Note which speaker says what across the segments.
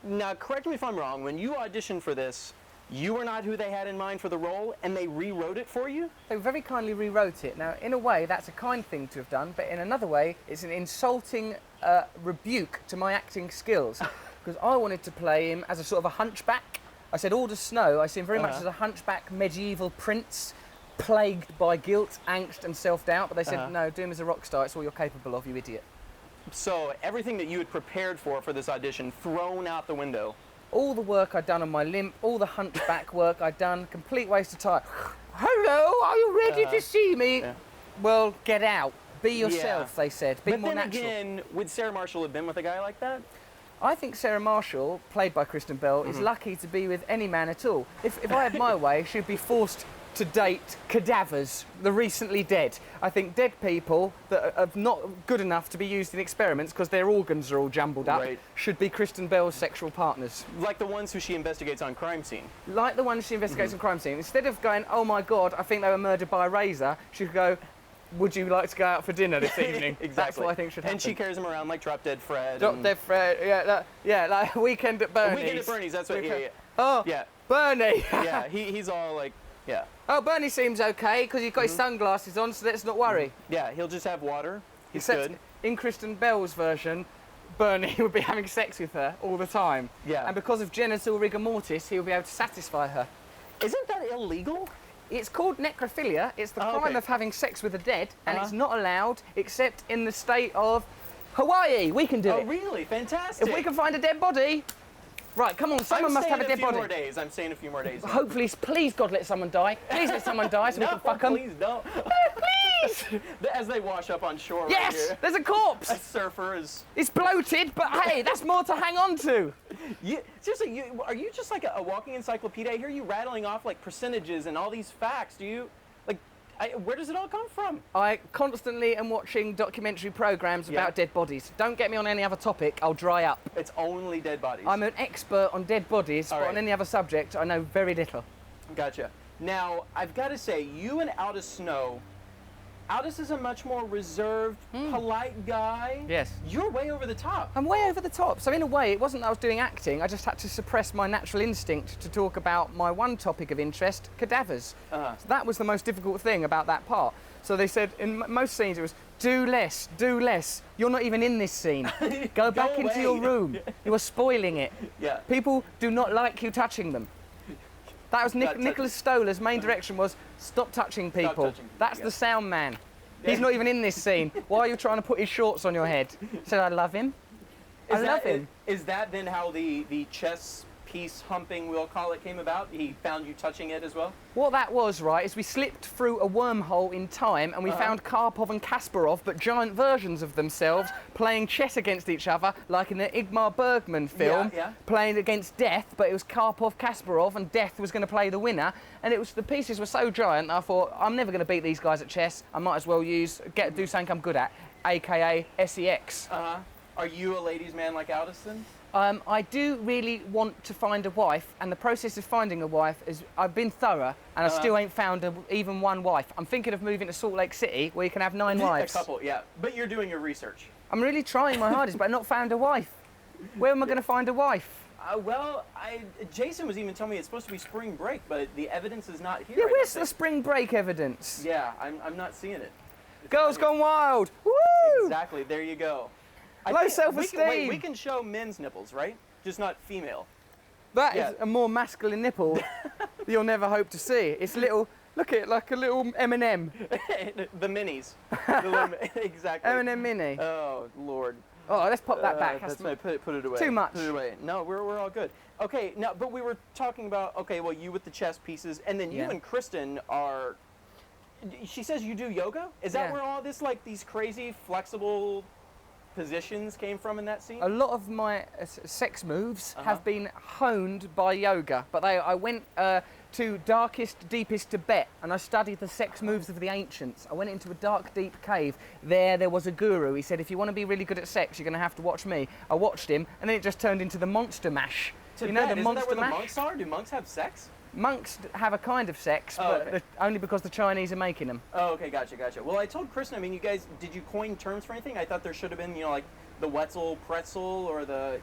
Speaker 1: Now, correct me if I'm wrong, when you auditioned for this, you were not who they had in mind for the role, and they rewrote it for you?
Speaker 2: They very kindly rewrote it. Now, in a way, that's a kind thing to have done, but in another way, it's an insulting rebuke to my acting skills. Because I wanted to play him as a sort of a hunchback. I said, Alder Snow, I see him very much as a hunchback medieval prince, plagued by guilt, angst, and self-doubt. But they said, no, do him as a rock star. It's all you're capable of, you idiot.
Speaker 1: So everything that you had prepared for this audition, thrown out the window.
Speaker 2: All the work I'd done on my limp, all the hunchback work I'd done, complete waste of time. Hello, are you ready to see me? Yeah. Well, get out. Be yourself, they said. Be more natural.
Speaker 1: But then again, would Sarah Marshall have been with a guy like that?
Speaker 2: I think Sarah Marshall, played by Kristen Bell, is lucky to be with any man at all. If I had my way, she'd be forced to date cadavers, the recently dead. I think dead people that are not good enough to be used in experiments because their organs are all jumbled up should be Kristen Bell's sexual partners.
Speaker 1: Like the ones who she investigates on crime scene.
Speaker 2: Like the ones she investigates on crime scene. Instead of going, oh my God, I think they were murdered by a razor, she could go, would you like to go out for dinner this evening?
Speaker 1: Exactly.
Speaker 2: That's what I think should happen.
Speaker 1: And she carries him around like Drop Dead Fred.
Speaker 2: Drop Dead Fred, like Weekend at Bernie's.
Speaker 1: Weekend at Bernie's, that's what he...
Speaker 2: Oh,
Speaker 1: yeah.
Speaker 2: Bernie!
Speaker 1: Yeah, he's all like, yeah.
Speaker 2: Oh, Bernie seems okay, because he's got his sunglasses on, so let's not worry.
Speaker 1: Yeah, he'll just have water. He's
Speaker 2: Except
Speaker 1: good.
Speaker 2: In Kristen Bell's version, Bernie would be having sex with her all the time.
Speaker 1: Yeah.
Speaker 2: And because of genital rigor mortis, he'll be able to satisfy her.
Speaker 1: Isn't that illegal?
Speaker 2: It's called necrophilia. It's the crime of having sex with the dead, and it's not allowed except in the state of Hawaii. We can do it.
Speaker 1: Oh, really? Fantastic.
Speaker 2: If we can find a dead body. Right, come on, someone must have a dead body.
Speaker 1: I'm staying a few more days.
Speaker 2: Hopefully, please, God, let someone die. Please let someone die so we can fuck them.
Speaker 1: Please don't.
Speaker 2: Please!
Speaker 1: As they wash up on shore
Speaker 2: yes,
Speaker 1: right here.
Speaker 2: There's a corpse.
Speaker 1: A surfer is...
Speaker 2: It's bloated, but hey, that's more to hang on to.
Speaker 1: Seriously, are you just like a walking encyclopedia? I hear you rattling off like percentages and all these facts. Do you... where does it all come from?
Speaker 2: I constantly am watching documentary programs about dead bodies. Don't get me on any other topic, I'll dry up.
Speaker 1: It's only dead bodies.
Speaker 2: I'm an expert on dead bodies, but on any other subject, I know very little.
Speaker 1: Gotcha. Now, I've got to say, you and Aldous Snow, Aldous is a much more reserved, polite guy.
Speaker 2: Yes.
Speaker 1: You're way over the top.
Speaker 2: I'm way over the top. So in a way, it wasn't that I was doing acting, I just had to suppress my natural instinct to talk about my one topic of interest, cadavers. So that was the most difficult thing about that part. So they said, in most scenes it was, do less, do less. You're not even in this scene. Go back into your room. You are spoiling it.
Speaker 1: Yeah.
Speaker 2: People do not like you touching them. That was Nicholas Stoler's main direction was, stop touching people. That's the sound man. He's not even in this scene. Why are you trying to put his shorts on your head? Said, I love him. I love him.
Speaker 1: Is that then how the chess piece humping, we'll call it, came about? He found you touching it as well?
Speaker 2: What that was, right, is we slipped through a wormhole in time and we found Karpov and Kasparov, but giant versions of themselves, playing chess against each other, like in the Ingmar Bergman film, playing against death, but it was Karpov, Kasparov, and death was going to play the winner. And the pieces were so giant, I thought, I'm never going to beat these guys at chess. I might as well do something I'm good at, aka SEX.
Speaker 1: Are you a ladies' man like Aldous then?
Speaker 2: I do really want to find a wife, and the process of finding a wife is, I've been thorough, and I still ain't found even one wife. I'm thinking of moving to Salt Lake City, where you can have 9 wives.
Speaker 1: A couple, yeah. But you're doing your research.
Speaker 2: I'm really trying my hardest, but I've not found a wife. Where am I going to find a wife?
Speaker 1: Jason was even telling me it's supposed to be spring break, but the evidence is not here.
Speaker 2: Yeah, where's the spring break evidence?
Speaker 1: Yeah, I'm not seeing it.
Speaker 2: Girls Gone Wild! Woo!
Speaker 1: Exactly, there you go.
Speaker 2: Low self-esteem.
Speaker 1: We can show men's nipples, right? Just not female.
Speaker 2: That is a more masculine nipple you'll never hope to see. It's little, look at it, like a little M&M.
Speaker 1: The minis. Exactly.
Speaker 2: M&M mini.
Speaker 1: Oh, Lord.
Speaker 2: Oh, let's pop that back.
Speaker 1: That's right, put it away.
Speaker 2: Too much.
Speaker 1: Put it away. No, we're all good. Okay, now, but we were talking about, well, you with the chess pieces, and then you and Kristen are, she says you do yoga? Is that where all this, like, these crazy, flexible positions came from in that scene?
Speaker 2: A lot of my sex moves have been honed by yoga, but I went to darkest, deepest Tibet, and I studied the sex moves of the ancients. I went into a dark, deep cave. There was a guru. He said, if you want to be really good at sex, you're going to have to watch me. I watched him, and then it just turned into the monster mash.
Speaker 1: Tibet,
Speaker 2: you know the
Speaker 1: isn't
Speaker 2: monster
Speaker 1: that where
Speaker 2: mash?
Speaker 1: the monks are? Do monks have sex?
Speaker 2: Monks have a kind of sex, but only because the Chinese are making them.
Speaker 1: Oh, okay, gotcha. Well, I told Kristen, I mean, you guys, did you coin terms for anything? I thought there should have been, like the Wetzel pretzel or the,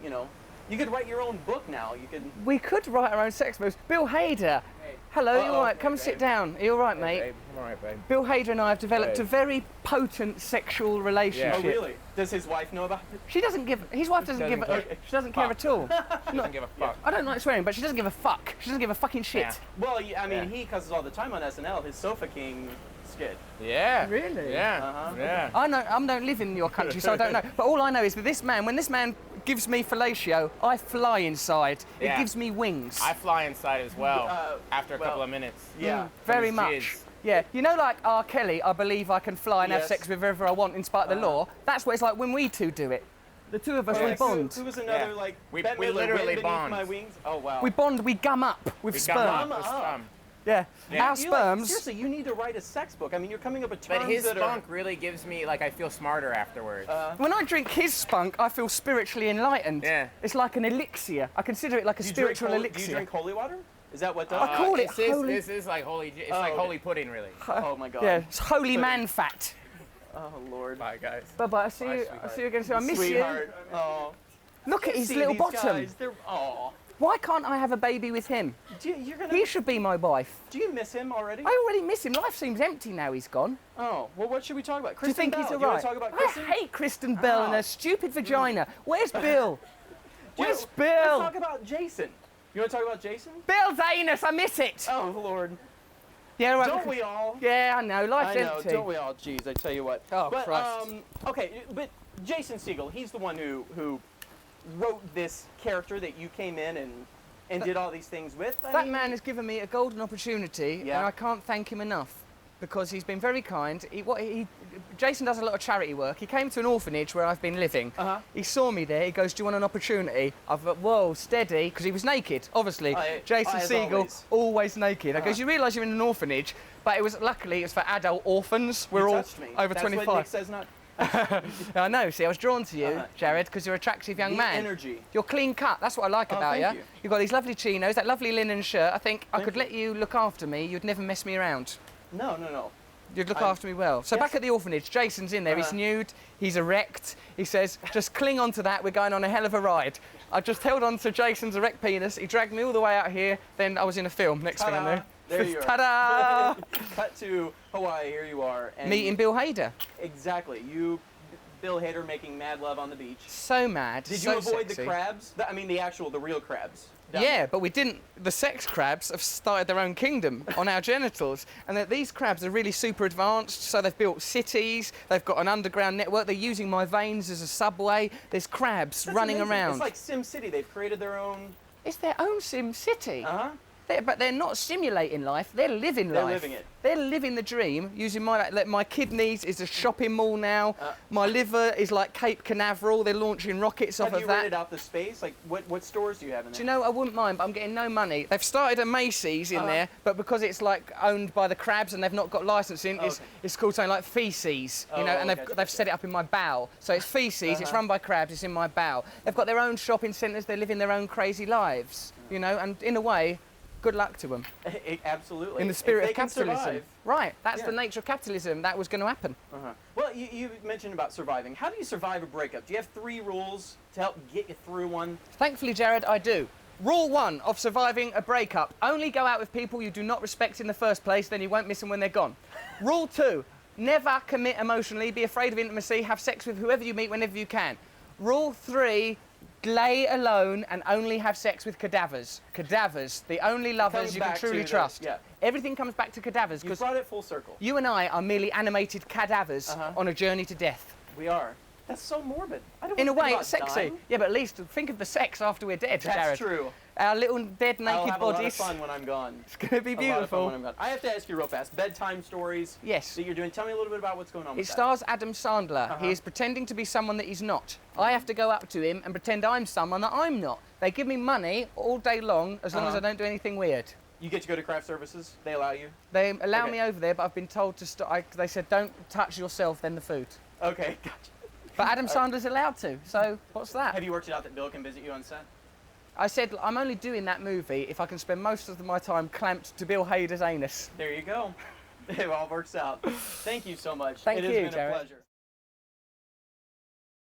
Speaker 1: You could write your own book now. You could.
Speaker 2: We could write our own sex moves. Bill Hader.
Speaker 3: Hey.
Speaker 2: Hello, you all right?
Speaker 3: Hey,
Speaker 2: Come
Speaker 3: babe.
Speaker 2: sit down. Are you all right,
Speaker 3: Hey,
Speaker 2: mate?
Speaker 3: babe. I'm all right, babe.
Speaker 2: Bill Hader and I have developed
Speaker 3: Babe.
Speaker 2: a very potent sexual relationship.
Speaker 1: Oh, really? Does his wife know about it?
Speaker 2: She doesn't give. His wife doesn't give.
Speaker 3: Doesn't give
Speaker 2: She doesn't care at all.
Speaker 3: She doesn't give a fuck.
Speaker 2: I don't like swearing, but she doesn't give a fuck. She doesn't give a fucking shit.
Speaker 3: Yeah.
Speaker 1: Well, I mean,
Speaker 3: Yeah.
Speaker 1: he cusses all the time on SNL. His Sofa King skit.
Speaker 3: Yeah.
Speaker 2: Really?
Speaker 3: Yeah.
Speaker 1: Uh-huh.
Speaker 3: Yeah.
Speaker 2: I know. I don't live in your country, so I don't know. But all I know is that this man, when this man gives me fellatio, I fly inside. It
Speaker 3: Yeah.
Speaker 2: gives me wings.
Speaker 3: I fly inside as well after a
Speaker 1: well,
Speaker 3: couple of minutes.
Speaker 1: Yeah.
Speaker 2: Very
Speaker 3: his
Speaker 2: much.
Speaker 3: jizz.
Speaker 2: Yeah, you know, like R. Kelly, I believe I can fly and have
Speaker 1: Yes.
Speaker 2: sex with whoever I want in spite of the law. That's what it's like when we two do it. The two of us, we
Speaker 1: Like,
Speaker 2: bond.
Speaker 1: Who was another
Speaker 3: Yeah.
Speaker 1: like?
Speaker 3: We
Speaker 1: Bette Midler,
Speaker 3: literally
Speaker 1: Wind Beneath
Speaker 3: bond.
Speaker 1: My wings. Oh wow.
Speaker 2: We bond, we gum up with
Speaker 3: We
Speaker 2: sperm.
Speaker 3: got
Speaker 1: Sperm.
Speaker 3: with sperm.
Speaker 2: Yeah.
Speaker 3: Yeah.
Speaker 2: Our
Speaker 1: You, like,
Speaker 2: sperms.
Speaker 1: seriously, you need to write a sex book. I mean, you're coming up with terms
Speaker 3: But his
Speaker 1: that
Speaker 3: spunk really gives me, like, I feel smarter afterwards.
Speaker 2: When I drink his spunk, I feel spiritually enlightened.
Speaker 3: Yeah.
Speaker 2: It's like an elixir. I consider it like a
Speaker 1: Do you
Speaker 2: spiritual
Speaker 1: drink
Speaker 2: elixir.
Speaker 1: Do you drink holy water? Is that what does?
Speaker 2: I call it holy-
Speaker 3: This is like holy. It's
Speaker 1: Oh,
Speaker 3: like
Speaker 1: okay.
Speaker 3: holy pudding, really.
Speaker 1: Oh my god.
Speaker 2: Yeah, it's holy man fat.
Speaker 1: Oh lord.
Speaker 3: Bye, guys.
Speaker 2: Bye bye. I see
Speaker 3: Bye,
Speaker 2: you. I
Speaker 3: sweetheart.
Speaker 2: see you again soon. I miss
Speaker 1: Sweetheart. Oh.
Speaker 2: you. Look at his
Speaker 1: See
Speaker 2: little
Speaker 1: these
Speaker 2: bottom.
Speaker 1: Guys, they're, oh.
Speaker 2: Why can't I have a baby with him?
Speaker 1: You're gonna.
Speaker 2: He should be my wife.
Speaker 1: Do you miss him already?
Speaker 2: I already miss him. Life seems empty now he's gone.
Speaker 1: Oh. Well, what should we talk about?
Speaker 2: Do you
Speaker 1: Kristen
Speaker 2: think he's
Speaker 1: Bell.
Speaker 2: all
Speaker 1: Do you
Speaker 2: right?
Speaker 1: want to talk about
Speaker 2: I
Speaker 1: Kristen?
Speaker 2: hate Kristen Bell and
Speaker 1: Oh.
Speaker 2: her stupid vagina. Where's Bill? Where's
Speaker 1: Let's
Speaker 2: Bill?
Speaker 1: talk about Jason. You want to talk about Jason?
Speaker 2: Bill's anus. I miss it.
Speaker 1: Oh lord.
Speaker 2: Yeah, right.
Speaker 1: Don't we all?
Speaker 2: Yeah, I know. Life's
Speaker 1: I know.
Speaker 2: empty.
Speaker 1: Don't we all? Jeez, I tell you what.
Speaker 2: Oh,
Speaker 1: but,
Speaker 2: Christ.
Speaker 1: Okay, but Jason Segel, he's the one who wrote this character that you came in and did all these things with. I
Speaker 2: That
Speaker 1: mean,
Speaker 2: man has given me a golden opportunity,
Speaker 1: Yeah.
Speaker 2: and I can't thank him enough because he's been very kind. Jason does a lot of charity work. He came to an orphanage where I've been living.
Speaker 1: Uh-huh.
Speaker 2: He saw me there. He goes, "Do you want an opportunity?" I thought, "Whoa, steady," because he was naked, obviously. Jason
Speaker 1: as
Speaker 2: Segel, always naked. I goes, "You realise you're in an orphanage?" But it was luckily it's for adult orphans. We're
Speaker 1: you
Speaker 2: all
Speaker 1: touched me.
Speaker 2: over
Speaker 1: That's
Speaker 2: 25.
Speaker 1: What Nick says not.
Speaker 2: I know. See, I was drawn to you,
Speaker 1: Uh-huh.
Speaker 2: Jared, because you're an attractive young
Speaker 1: The
Speaker 2: man.
Speaker 1: energy.
Speaker 2: You're clean cut. That's what I like
Speaker 1: Oh,
Speaker 2: about
Speaker 1: thank
Speaker 2: you.
Speaker 1: you.
Speaker 2: You've got these lovely chinos, that lovely linen shirt. I think I
Speaker 1: Thank
Speaker 2: could
Speaker 1: you.
Speaker 2: let you look after me. You'd never mess me around.
Speaker 1: No, no, no.
Speaker 2: You'd look
Speaker 1: I'm-
Speaker 2: after me well. So
Speaker 1: Yes.
Speaker 2: back at the orphanage, Jason's in there. He's
Speaker 1: Uh-huh.
Speaker 2: nude. He's erect. He says, "Just cling on to that. We're going on a hell of a ride." I just held on to Jason's erect penis. He dragged me all the way out here. Then I was in a film. Next thing I
Speaker 1: Ta-da.
Speaker 2: knew.
Speaker 1: There you are.
Speaker 2: Ta-da!
Speaker 1: Cut to Hawaii. Here you are. And
Speaker 2: Meeting Bill Hader.
Speaker 1: Exactly. You, Bill Hader, making mad love on the beach.
Speaker 2: So mad.
Speaker 1: Did
Speaker 2: so
Speaker 1: you avoid
Speaker 2: sexy.
Speaker 1: the crabs? I mean, the real crabs. down
Speaker 2: Yeah,
Speaker 1: there.
Speaker 2: but we didn't. The sex crabs have started their own kingdom on our genitals, and that these crabs are really super advanced. So they've built cities. They've got an underground network. They're using my veins as a subway. There's crabs
Speaker 1: That's
Speaker 2: running
Speaker 1: amazing.
Speaker 2: around.
Speaker 1: It's like Sim City. They've created their own.
Speaker 2: It's their own Sim City.
Speaker 1: Uh huh.
Speaker 2: But they're not simulating life. They're living
Speaker 1: They're
Speaker 2: life.
Speaker 1: living it.
Speaker 2: They're living the dream. Using my kidneys is a shopping mall now. My liver is like Cape Canaveral. They're launching rockets off
Speaker 1: Have
Speaker 2: of
Speaker 1: you
Speaker 2: that.
Speaker 1: rented out the space? Like, what stores do you have in there?
Speaker 2: Do you know, I wouldn't mind, but I'm getting no money. They've started a Macy's in there, but because it's like owned by the crabs and they've not got licensing,
Speaker 1: Okay.
Speaker 2: it's called something like Feces, you know,
Speaker 1: Oh,
Speaker 2: and
Speaker 1: okay,
Speaker 2: they've set it up in my bowel. So it's Feces, it's run by crabs, it's in my bowel. They've got their own shopping centres, they're living their own crazy lives, you know, and in a way, good luck to them.
Speaker 1: Absolutely.
Speaker 2: In the spirit
Speaker 1: If
Speaker 2: of
Speaker 1: they can
Speaker 2: capitalism.
Speaker 1: survive.
Speaker 2: Right, that's
Speaker 1: Yeah.
Speaker 2: the nature of capitalism. That was going to happen.
Speaker 1: Uh-huh. Well, you mentioned about surviving. How do you survive a breakup? Do you have 3 rules to help get you through one?
Speaker 2: Thankfully, Jared, I do. Rule 1 of surviving a breakup. Only go out with people you do not respect in the first place, then you won't miss them when they're gone. Rule 2, never commit emotionally, be afraid of intimacy, have sex with whoever you meet whenever you can. Rule 3, lay alone and only have sex with cadavers. Cadavers, the only lovers
Speaker 1: Comes
Speaker 2: you can
Speaker 1: back
Speaker 2: truly
Speaker 1: to the-
Speaker 2: trust.
Speaker 1: yeah.
Speaker 2: Everything comes back to cadavers
Speaker 1: You
Speaker 2: because
Speaker 1: brought it full circle.
Speaker 2: you and I are merely animated cadavers on a journey to death.
Speaker 1: We are. That's so morbid. I don't
Speaker 2: In a
Speaker 1: wanna
Speaker 2: way,
Speaker 1: think
Speaker 2: it's
Speaker 1: about
Speaker 2: sexy.
Speaker 1: dying.
Speaker 2: Yeah, but at least think of the sex after we're dead,
Speaker 1: That's
Speaker 2: Jared.
Speaker 1: true.
Speaker 2: Our little dead
Speaker 1: I'll
Speaker 2: naked
Speaker 1: have a lot of
Speaker 2: bodies.
Speaker 1: fun when I'm gone.
Speaker 2: It's going to be
Speaker 1: A lot of fun
Speaker 2: beautiful.
Speaker 1: when I'm gone. I have to ask you real fast. Bedtime stories.
Speaker 2: Yes.
Speaker 1: That you're doing. Tell me a little bit about what's going on
Speaker 2: It
Speaker 1: with that.
Speaker 2: stars Adam Sandler. He is pretending to be someone that he's not. I have to go up to him and pretend I'm someone that I'm not. They give me money all day long as long as I don't do anything weird.
Speaker 1: You get to go to craft services. They allow you.
Speaker 2: They allow
Speaker 1: Okay.
Speaker 2: me over there, but I've been told to stop. They said don't touch yourself, then the food.
Speaker 1: Okay. Gotcha.
Speaker 2: But Adam Sandler's allowed to, so what's that?
Speaker 1: Have you worked it out that Bill can visit you on set?
Speaker 2: I said I'm only doing that movie if I can spend most of my time clamped to Bill Hader's anus.
Speaker 1: There you go. It all works out. Thank you so much.
Speaker 2: Thank
Speaker 1: It has
Speaker 2: you,
Speaker 1: been
Speaker 2: Jared.
Speaker 1: a pleasure.